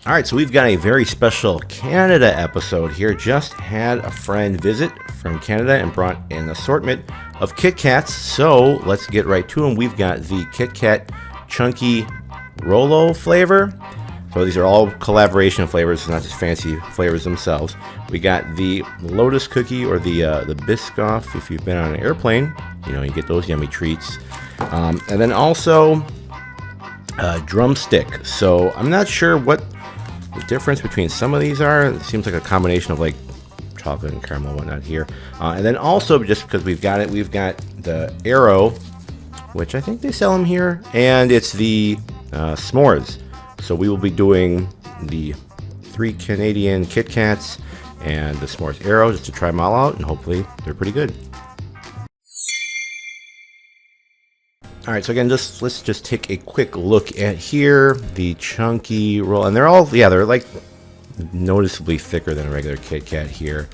All right, so we've got a very special Canada episode here. Just had a friend visit from Canada and brought an assortment of KitKats. So let's get right to them. We've got the KitKat Chunky Rolo flavor. So these are all collaboration flavors, not just fancy flavors themselves. We got the Lotus cookie or the Biscoff. If you've been on an airplane, you know you get those yummy treats. And then also Drumstick. So I'm not sure what the difference between some of these are. It seems like a combination of like chocolate and caramel and whatnot here. And then also, just because we've got it, we've got the Aero, which I think they sell them here, and it's the s'mores. So we will be doing the 3 Canadian KitKats and the s'mores Aero just to try them all out, and hopefully they're pretty good. All right, so again, let's just take a quick look at here, the chunky roll, and they're all, yeah, they're like noticeably thicker than a regular KitKat here.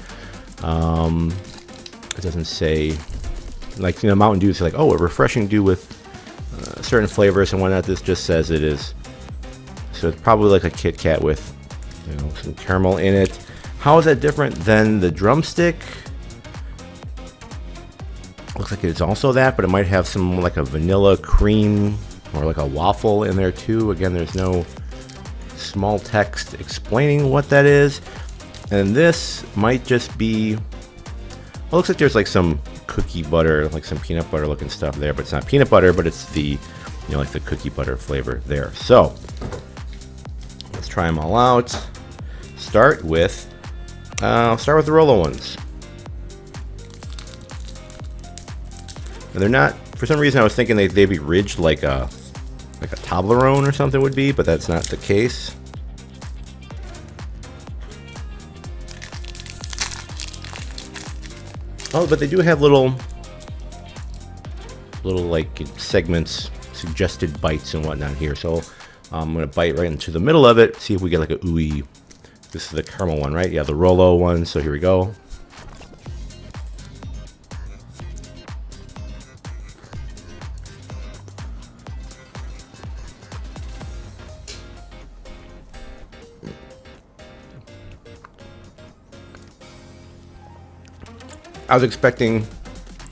It doesn't say, like, you know, Mountain Dew, say like, oh, a refreshing dew with certain flavors and whatnot. This just says it is. So it's probably like a KitKat with, you know, some caramel in it. How is that different than the Drumstick? Looks like it's also that, but it might have some like a vanilla cream or like a waffle in there too. Again, there's no small text explaining what that is. And this might just be, well, it looks like there's like some cookie butter, like some peanut butter looking stuff there, but it's not peanut butter, but it's the, you know, like the cookie butter flavor there. So let's try them all out. I'll start with the Rolo ones. And they're not, for some reason I was thinking they'd be ridged like a Toblerone or something would be, but that's not the case. Oh, but they do have little like segments, suggested bites and whatnot here. So I'm gonna bite right into the middle of it, see if we get like a ooey. This is the caramel one, right? Yeah, the Rolo one. So here we go. I was expecting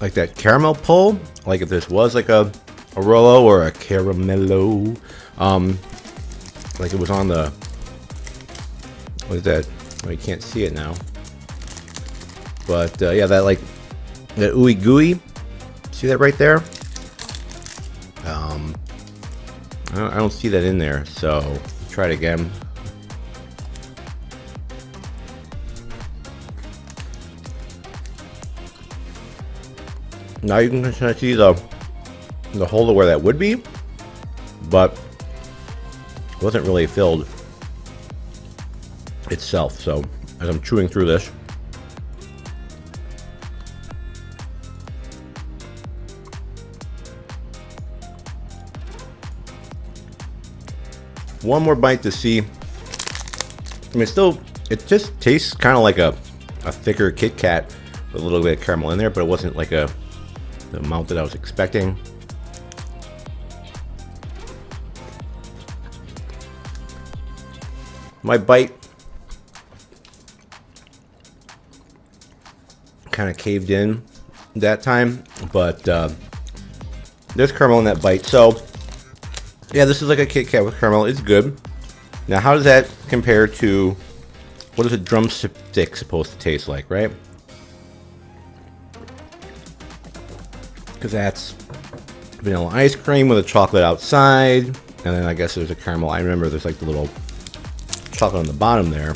like that caramel pull, like if this was like a Rolo or a caramello, like it was on the, what is that? Well, you can't see it now, but yeah, that like that ooey gooey. See that right there? I don't see that in there, so try it again. Now you can kind of see the hole to where that would be, but it wasn't really filled itself. So as I'm chewing through this, one more bite to see. I mean, it just tastes kind of like a thicker KitKat with a little bit of caramel in there, but it wasn't like the amount that I was expecting. My bite kind of caved in that time, but there's caramel in that bite. So yeah, this is like a KitKat with caramel. It's good. Now, how does that compare to, what is a Drumstick supposed to taste like, right? Because that's vanilla ice cream with a chocolate outside, and then I guess there's a caramel. I remember there's like the little chocolate on the bottom there.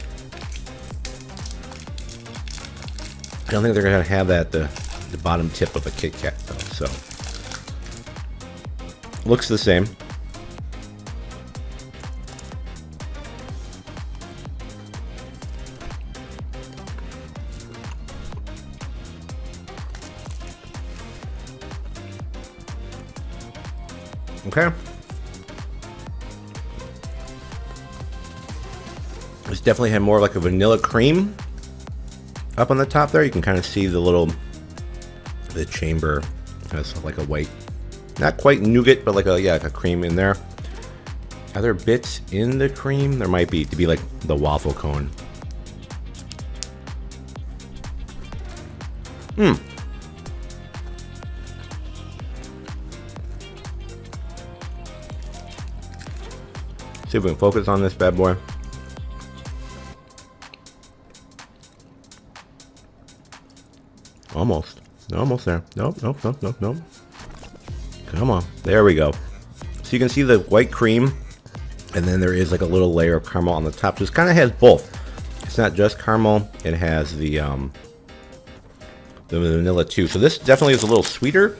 I don't think they're gonna have that the bottom tip of a KitKat though. So looks the same. Okay. This definitely had more like a vanilla cream up on the top there. You can kind of see the chamber has like a white, not quite nougat, but like a, yeah, like a cream in there. Are there bits in the cream? There might be, to be like the waffle cone. Mmm. See if we can focus on this bad boy. Almost. Almost there. Nope, nope, nope, nope, nope. Come on. There we go. So you can see the white cream, and then there is like a little layer of caramel on the top. So it kind of has both. It's not just caramel. It has the vanilla too. So this definitely is a little sweeter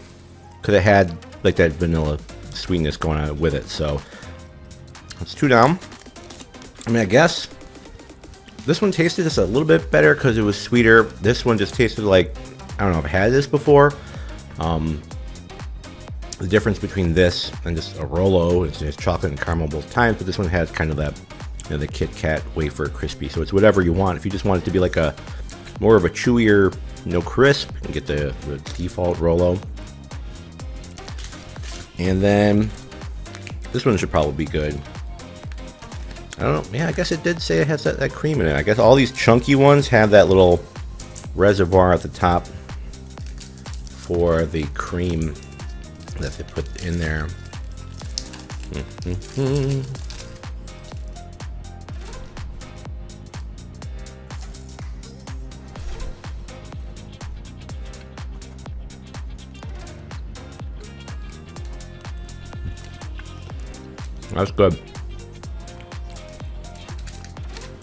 because it had like that vanilla sweetness going on with it. So let's 2 down. I mean, I guess this one tasted just a little bit better because it was sweeter. This one just tasted like, I don't know if I had this before. The difference between this and just a Rolo is just chocolate and caramel both times, but this one has kind of that, you know, the KitKat wafer crispy. So it's whatever you want. If you just want it to be like a more of a chewier, no crisp, you can get the default Rolo. And then this one should probably be good. I don't know. Yeah, I guess it did say it has that cream in it. I guess all these chunky ones have that little reservoir at the top for the cream that they put in there. That's good.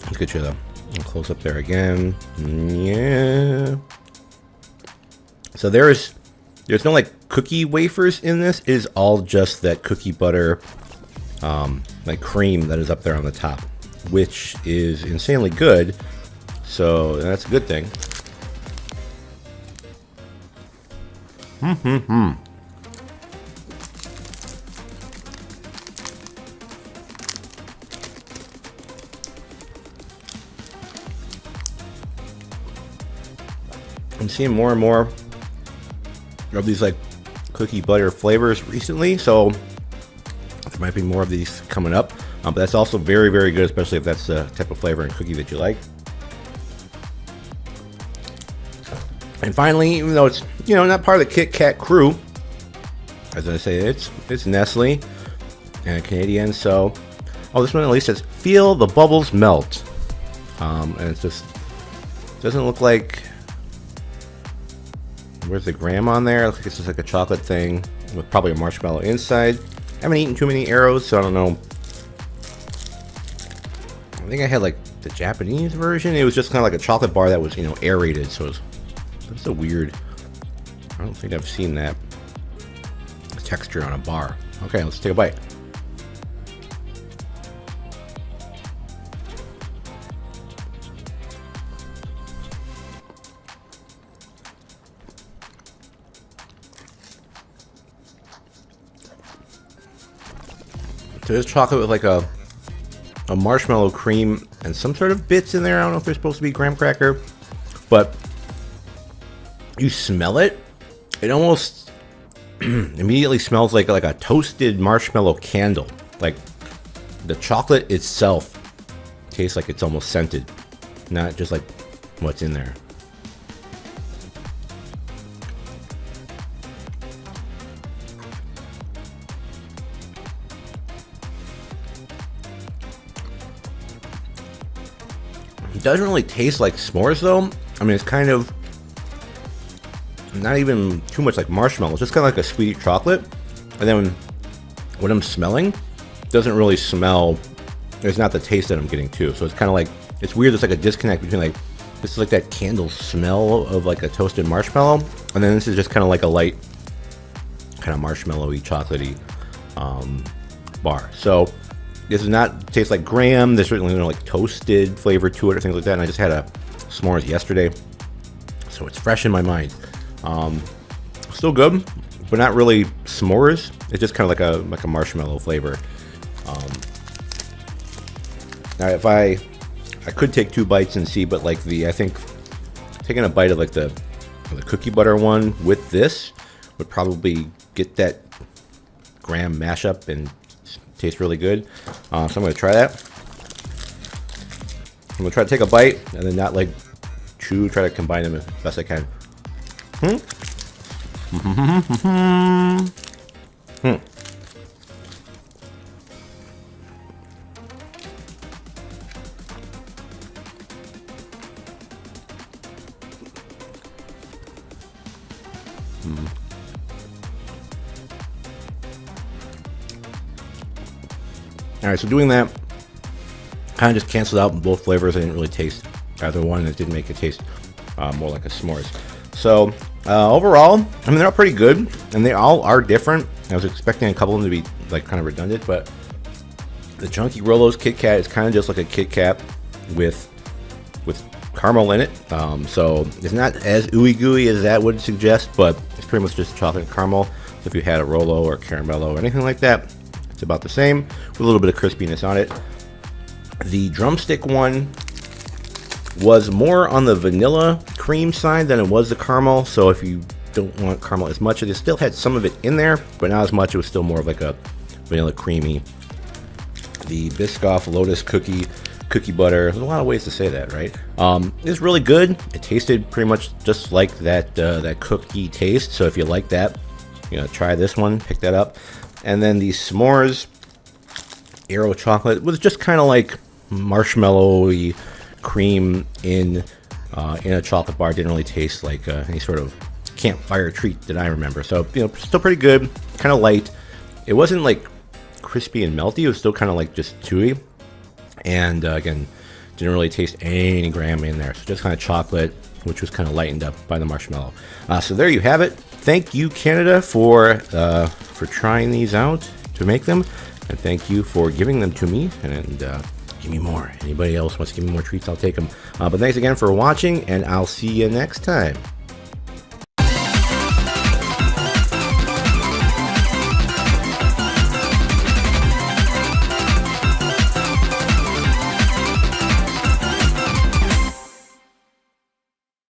Let's get you the close up there again. Yeah. So there's no like cookie wafers in this. It is all just that cookie butter, like cream that is up there on the top, which is insanely good. So that's a good thing. I'm seeing more and more of these like cookie butter flavors recently, so there might be more of these coming up. But that's also very, very good, especially if that's the type of flavor and cookie that you like. And finally, even though it's, you know, not part of the KitKat crew, as I say, it's Nestle and a Canadian. So, oh, this one at least says feel the bubbles melt, and it's just doesn't look like. Where's the gram on there? Looks like it's just like a chocolate thing with probably a marshmallow inside. I haven't eaten too many Aeros, so I don't know. I think I had like the Japanese version. It was just kind of like a chocolate bar that was, you know, aerated. So it's so weird. I don't think I've seen that texture on a bar. Okay, let's take a bite. So there's chocolate with like a marshmallow cream and some sort of bits in there. I don't know if they're supposed to be graham cracker, but you smell it. It almost immediately smells like a toasted marshmallow candle. Like the chocolate itself tastes like it's almost scented, not just like what's in there. It doesn't really taste like s'mores though. I mean, it's kind of not even too much like marshmallow. It's just kind of like a sweet chocolate. And then what I'm smelling doesn't really smell. There's not the taste that I'm getting too. So it's kind of like, it's weird. There's like a disconnect between like, this is like that candle smell of like a toasted marshmallow. And then this is just kind of like a light, kind of marshmallowy, chocolatey bar. So this does not taste like graham. There's certainly no like toasted flavor to it or things like that. And I just had a s'mores yesterday, so it's fresh in my mind. Still good, but not really s'mores. It's just kind of like a marshmallow flavor. Now, if I could take 2 bites and see, but like I think taking a bite of like the cookie butter one with this would probably get that graham mashup and tastes really good. So I'm going to try that. I'm going to try to take a bite and then not like chew, try to combine them as best I can. Alright, so doing that kind of just canceled out both flavors. I didn't really taste either one. It did make it taste more like a s'mores. So overall, I mean, they're all pretty good, and they all are different. I was expecting a couple of them to be like kind of redundant, but the Chunky Rolo's KitKat is kind of just like a KitKat with caramel in it. So it's not as ooey gooey as that would suggest, but it's pretty much just chocolate and caramel. So if you had a Rolo or Caramello or anything like that, it's about the same with a little bit of crispiness on it. The Drumstick one was more on the vanilla cream side than it was the caramel. So if you don't want caramel as much, it still had some of it in there, but not as much. It was still more of like a vanilla creamy. The Biscoff Lotus cookie butter. There's a lot of ways to say that, right? It's really good. It tasted pretty much just like that that cookie taste. So if you like that, you know, try this one, pick that up. And then the S'mores Aero chocolate was just kind of like marshmallowy cream in a chocolate bar. Didn't really taste like any sort of campfire treat that I remember. So, you know, still pretty good, kind of light. It wasn't like crispy and melty. It was still kind of like just chewy. And again, didn't really taste any graham in there. So just kind of chocolate, which was kind of lightened up by the marshmallow. So there you have it. Thank you, Canada, for trying these out to make them, and thank you for giving them to me. And give me more. Anybody else wants to give me more treats, I'll take them. But thanks again for watching, and I'll see you next time.